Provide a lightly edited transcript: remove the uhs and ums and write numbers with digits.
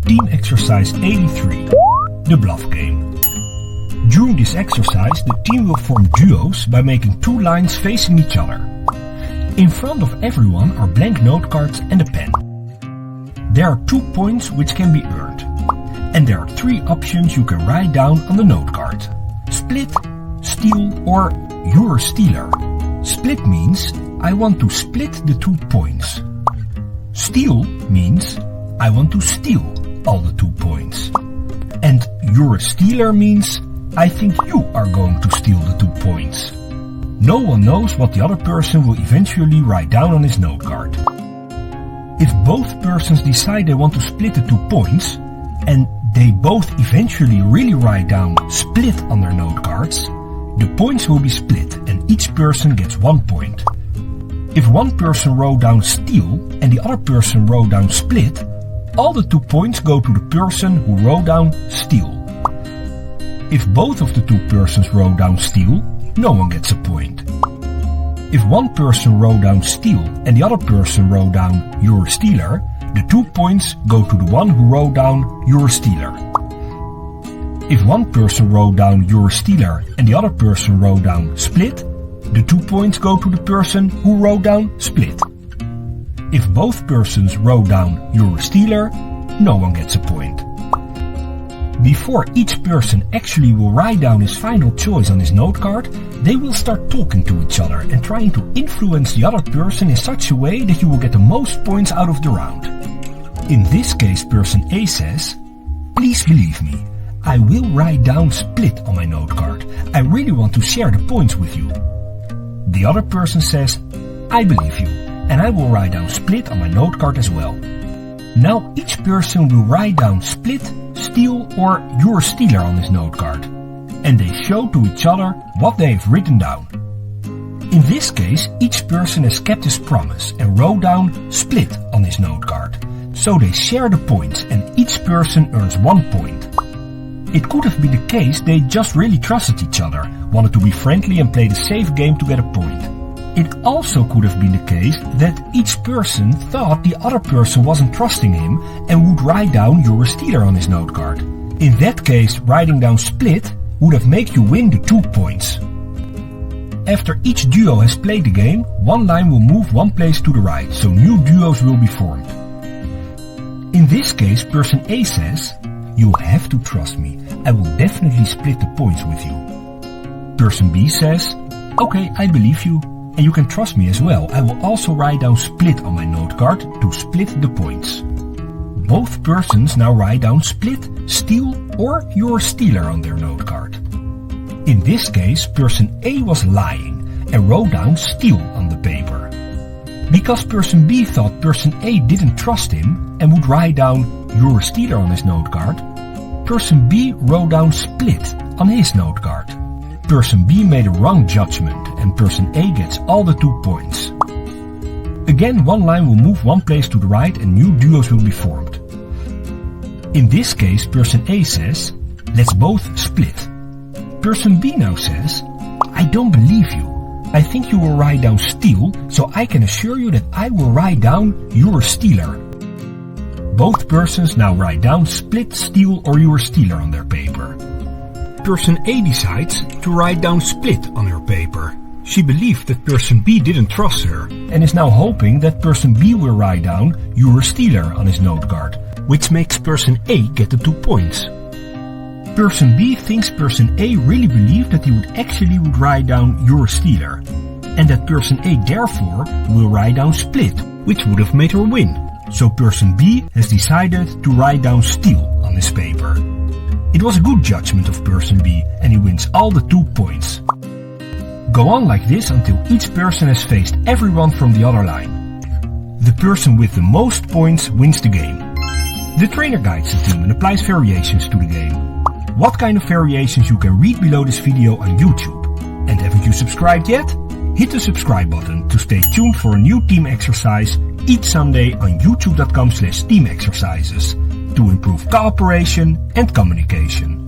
Team Exercise 83, the Bluff Game. During this exercise, the team will form duos by making two lines facing each other. In front of everyone are blank note cards and a pen. There are 2 points which can be earned. And there are 3 options you can write down on the note card. Split, steal, or you're a stealer. Split means I want to split the 2 points. Steal means I want to steal all the 2 points. And you're a stealer means I think you are going to steal the 2 points. No one knows what the other person will eventually write down on his note card. If both persons decide they want to split the 2 points, and they both eventually really write down split on their note cards, the points will be split and each person gets 1 point. If one person wrote down steal and the other person wrote down split, all the 2 points go to the person who wrote down steal. If both of the 2 persons wrote down steal, no one gets a point. If one person wrote down steal and the other person wrote down you're a stealer, the 2 points go to the one who wrote down you're a stealer. If one person wrote down you're a stealer and the other person wrote down split, the 2 points go to the person who wrote down split. If both persons wrote down you're a stealer, no one gets a point. Before each person actually will write down his final choice on his note card, they will start talking to each other and trying to influence the other person in such a way that you will get the most points out of the round. In this case, person A says, "Please believe me, I will write down split on my note card. I really want to share the points with you." The other person says, "I believe you, and I will write down split on my note card as well." Now each person will write down split, steal, or you're a stealer on his note card, and they show to each other what they have written down. In this case, each person has kept his promise and wrote down split on his note card, so they share the points and each person earns 1 point. It could have been the case they just really trusted each other, wanted to be friendly and play the safe game to get a point. It also could have been the case that each person thought the other person wasn't trusting him and would write down you're a stealer on his note card. In that case, writing down split would have made you win the 2 points. After each duo has played the game, one line will move 1 place to the right, so new duos will be formed. In this case, person A says, "You'll have to trust me. I will definitely split the points with you." Person B says, "Okay, I believe you. And you can trust me as well. I will also write down split on my note card to split the points." Both persons now write down split, steal, or you're a stealer on their note card. In this case, person A was lying and wrote down steal on the paper. Because person B thought person A didn't trust him and would write down you're a stealer on his note card, person B wrote down split on his note card. Person B made a wrong judgment and person A gets all the 2 points. Again, one line will move 1 place to the right and new duos will be formed. In this case, person A says, "Let's both split." Person B now says, "I don't believe you. I think you will write down steal, so I can assure you that I will write down you're a stealer." Both persons now write down split, steal, or you're a stealer on their paper. Person A decides to write down split on her paper. She believed that person B didn't trust her and is now hoping that person B will write down you're a stealer on his note card, which makes person A get the 2 points. Person B thinks person A really believed that he would write down you're a stealer, and that person A therefore will write down split, which would have made her win. So person B has decided to write down steal on his paper. It was a good judgment of person B and he wins all the 2 points. Go on like this until each person has faced everyone from the other line. The person with the most points wins the game. The trainer guides the team and applies variations to the game. What kind of variations you can read below this video on YouTube. And haven't you subscribed yet? Hit the subscribe button to stay tuned for a new team exercise each Sunday on youtube.com/teamexercises to improve cooperation and communication.